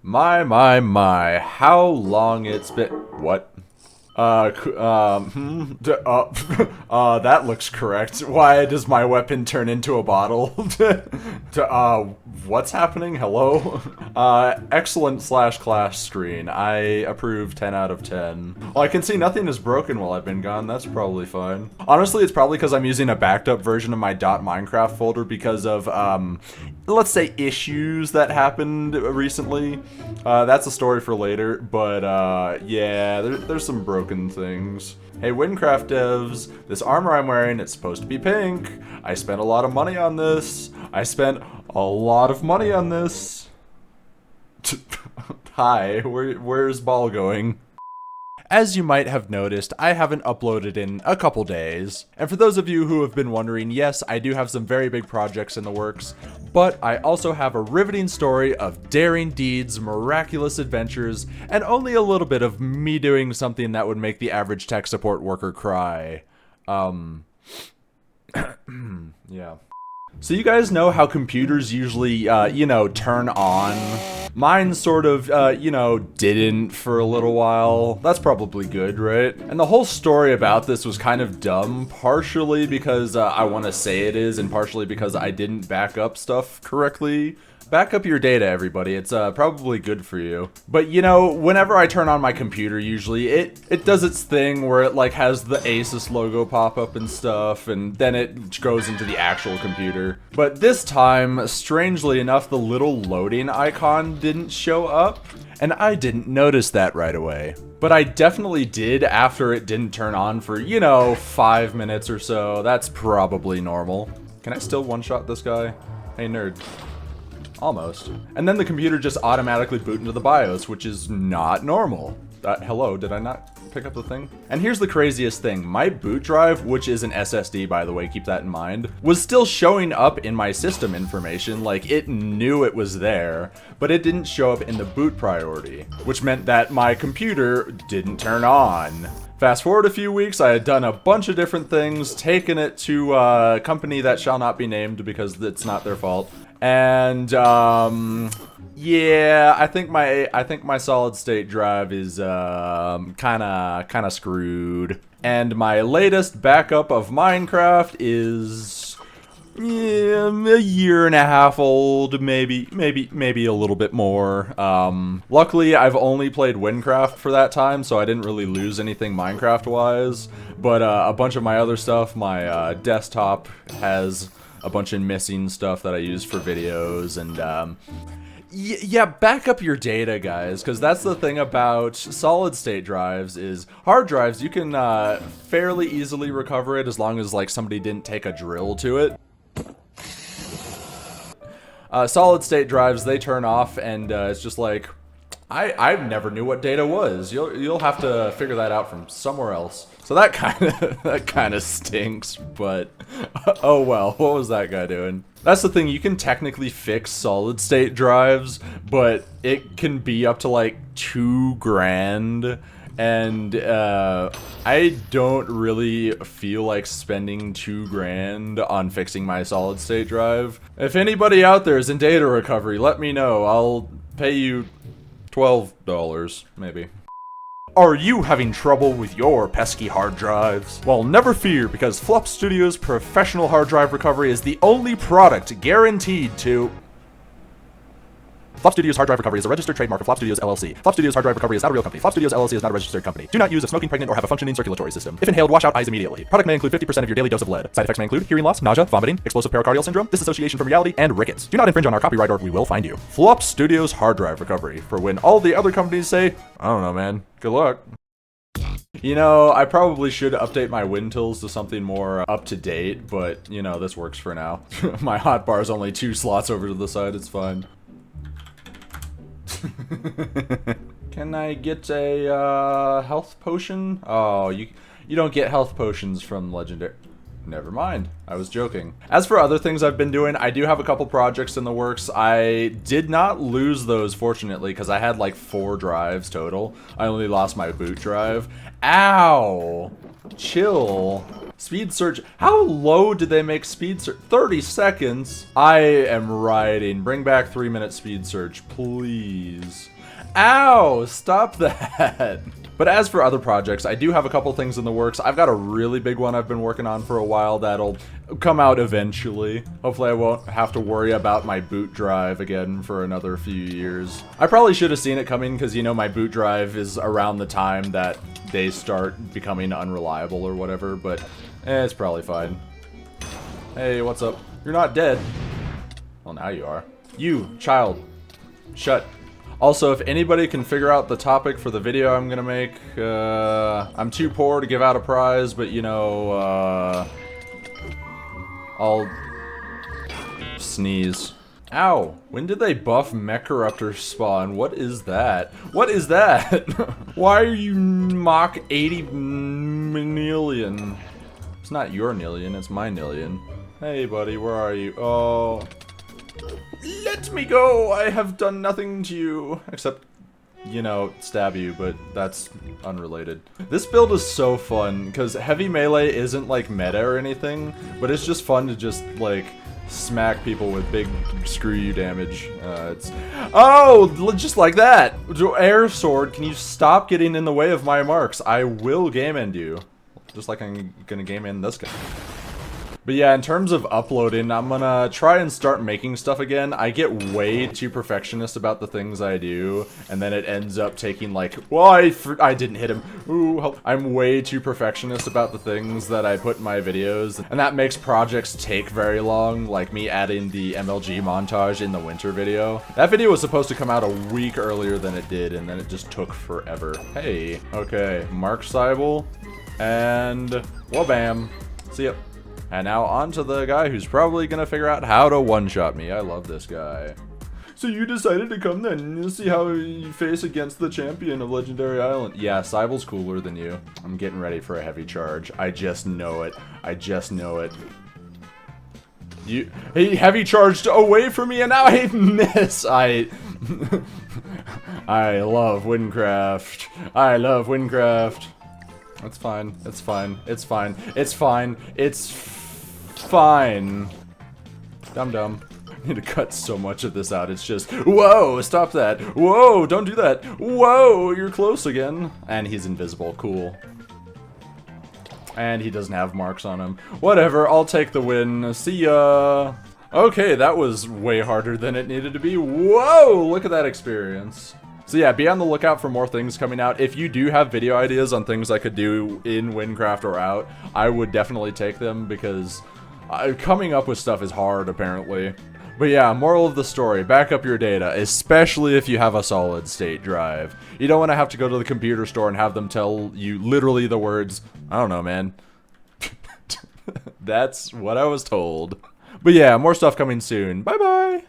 My, how long it's been. What? That looks correct. Why does my weapon turn into a bottle? What's happening? Hello? Excellent slash class screen. I approve 10 out of 10. Well, I can see nothing is broken while I've been gone. That's probably fine. Honestly, it's probably because I'm using a backed up version of my .minecraft folder because of, let's say, issues that happened recently. That's a story for later, but, yeah, there's some broken things. Hey, wynncraft devs, this armor I'm wearing, it's supposed to be pink. I spent a lot of money on this. Hi, where's ball going? As you might have noticed, I haven't uploaded in a couple days. And for those of you who have been wondering, yes, I do have some very big projects in the works, but I also have a riveting story of daring deeds, miraculous adventures, and only a little bit of me doing something that would make the average tech support worker cry. Yeah. So you guys know how computers usually, turn on? Mine sort of, didn't for a little while. That's probably good, right? And the whole story about this was kind of dumb, partially because I want to say it is, and partially because I didn't back up stuff correctly. Back up your data, everybody. It's probably good for you. But whenever I turn on my computer, usually it does its thing where it like has the Asus logo pop up and stuff, and then it goes into the actual computer. But this time, strangely enough, the little loading icon didn't show up, and I didn't notice that right away. But I definitely did after it didn't turn on for, 5 minutes or so. That's probably normal. Can I still one-shot this guy? Hey, nerd. Almost. And then the computer just automatically boot into the BIOS, which is not normal. Hello, did I not pick up the thing? And here's the craziest thing. My boot drive, which is an SSD by the way, keep that in mind, was still showing up in my system information, like it knew it was there, but it didn't show up in the boot priority, which meant that my computer didn't turn on. Fast forward a few weeks, I had done a bunch of different things, taken it to a company that shall not be named because it's not their fault. And yeah, I think my solid state drive is kind of screwed. And my latest backup of Minecraft is a year and a half old, maybe a little bit more. Luckily, I've only played wynncraft for that time, so I didn't really lose anything Minecraft-wise. But a bunch of my other stuff, my desktop has a bunch of missing stuff that I use for videos, and yeah, back up your data, guys, because that's the thing about solid-state drives is hard drives, you can fairly easily recover it as long as like somebody didn't take a drill to it. Solid-state drives, they turn off, and it's just like, I never knew what data was. You'll have to figure that out from somewhere else. So that kind of stinks, but oh well, what was that guy doing? That's the thing, you can technically fix solid state drives, but it can be up to like $2,000, and I don't really feel like spending $2,000 on fixing my solid state drive. If anybody out there is in data recovery, let me know. I'll pay you $12, maybe. Are you having trouble with your pesky hard drives? Well, never fear, because Flop Studio's professional hard drive recovery is the only product guaranteed to... Flop Studios Hard Drive Recovery is a registered trademark of Flop Studios LLC. Flop Studios Hard Drive Recovery is not a real company. Flop Studios LLC is not a registered company. Do not use if smoking, pregnant, or have a functioning circulatory system. If inhaled, wash out eyes immediately. Product may include 50% of your daily dose of lead. Side effects may include hearing loss, nausea, vomiting, explosive pericardial syndrome, disassociation from reality, and rickets. Do not infringe on our copyright or we will find you. Flop Studios Hard Drive Recovery. For when all the other companies say, I don't know, man. Good luck. I probably should update my WinTools to something more up-to-date, but, this works for now. My hotbar is only 2 slots over to the side, it's fine. Can I get a health potion? Oh, you don't get health potions from Legendary. Never mind, I was joking. As for other things I've been doing, I do have a couple projects in the works. I did not lose those, fortunately, because I had like 4 drives total. I only lost my boot drive. Ow! Chill. Speed search. How low did they make speed search? 30 seconds? I am riding. Bring back 3-minute speed search, please. Ow! Stop that. But as for other projects, I do have a couple things in the works. I've got a really big one I've been working on for a while that'll come out eventually. Hopefully I won't have to worry about my boot drive again for another few years. I probably should have seen it coming because, you know, my boot drive is around the time that they start becoming unreliable or whatever, but it's probably fine. Hey, what's up? You're not dead. Well, now you are. You, child. Shut. Also, if anybody can figure out the topic for the video I'm gonna make, I'm too poor to give out a prize, but you know, I'll sneeze. Ow! When did they buff Mecharuptor spawn? What is that? What is that? Why are you Mach 80 million? It's not your Nillion, it's my Nillion. Hey buddy, where are you? Oh. Let me go! I have done nothing to you. Except, you know, stab you, but that's unrelated. This build is so fun, because heavy melee isn't like meta or anything, but it's just fun to just, like, smack people with big screw you damage. Oh! Just like that! Air sword, can you stop getting in the way of my marks? I will game end you. Just like I'm gonna game end this guy. But yeah, in terms of uploading, I'm gonna try and start making stuff again. I get way too perfectionist about the things I do, and then it ends up taking like, well, I didn't hit him. Ooh, help. I'm way too perfectionist about the things that I put in my videos, and that makes projects take very long, like me adding the MLG montage in the winter video. That video was supposed to come out a week earlier than it did, and then it just took forever. Hey, okay, Mark Seibel, and wha-bam. See ya. And now on to the guy who's probably gonna figure out how to one-shot me. I love this guy. So you decided to come then, see how you face against the champion of Legendary Island. Yeah, Seibel's cooler than you. I'm getting ready for a heavy charge. I just know it. I just know it. He heavy charged away from me and now I miss. I love wynncraft. I love wynncraft. It's fine. It's fine. It's fine. It's fine. It's fine. Dum-dum. I need to cut so much of this out. It's just, whoa, stop that. Whoa, don't do that. Whoa, you're close again. And he's invisible. Cool. And he doesn't have marks on him. Whatever, I'll take the win. See ya. Okay, that was way harder than it needed to be. Whoa, look at that experience. So yeah, be on the lookout for more things coming out. If you do have video ideas on things I could do in wynncraft or out, I would definitely take them because coming up with stuff is hard, apparently. But yeah, moral of the story, back up your data, especially if you have a solid state drive. You don't want to have to go to the computer store and have them tell you literally the words, I don't know, man. That's what I was told. But yeah, more stuff coming soon. Bye-bye!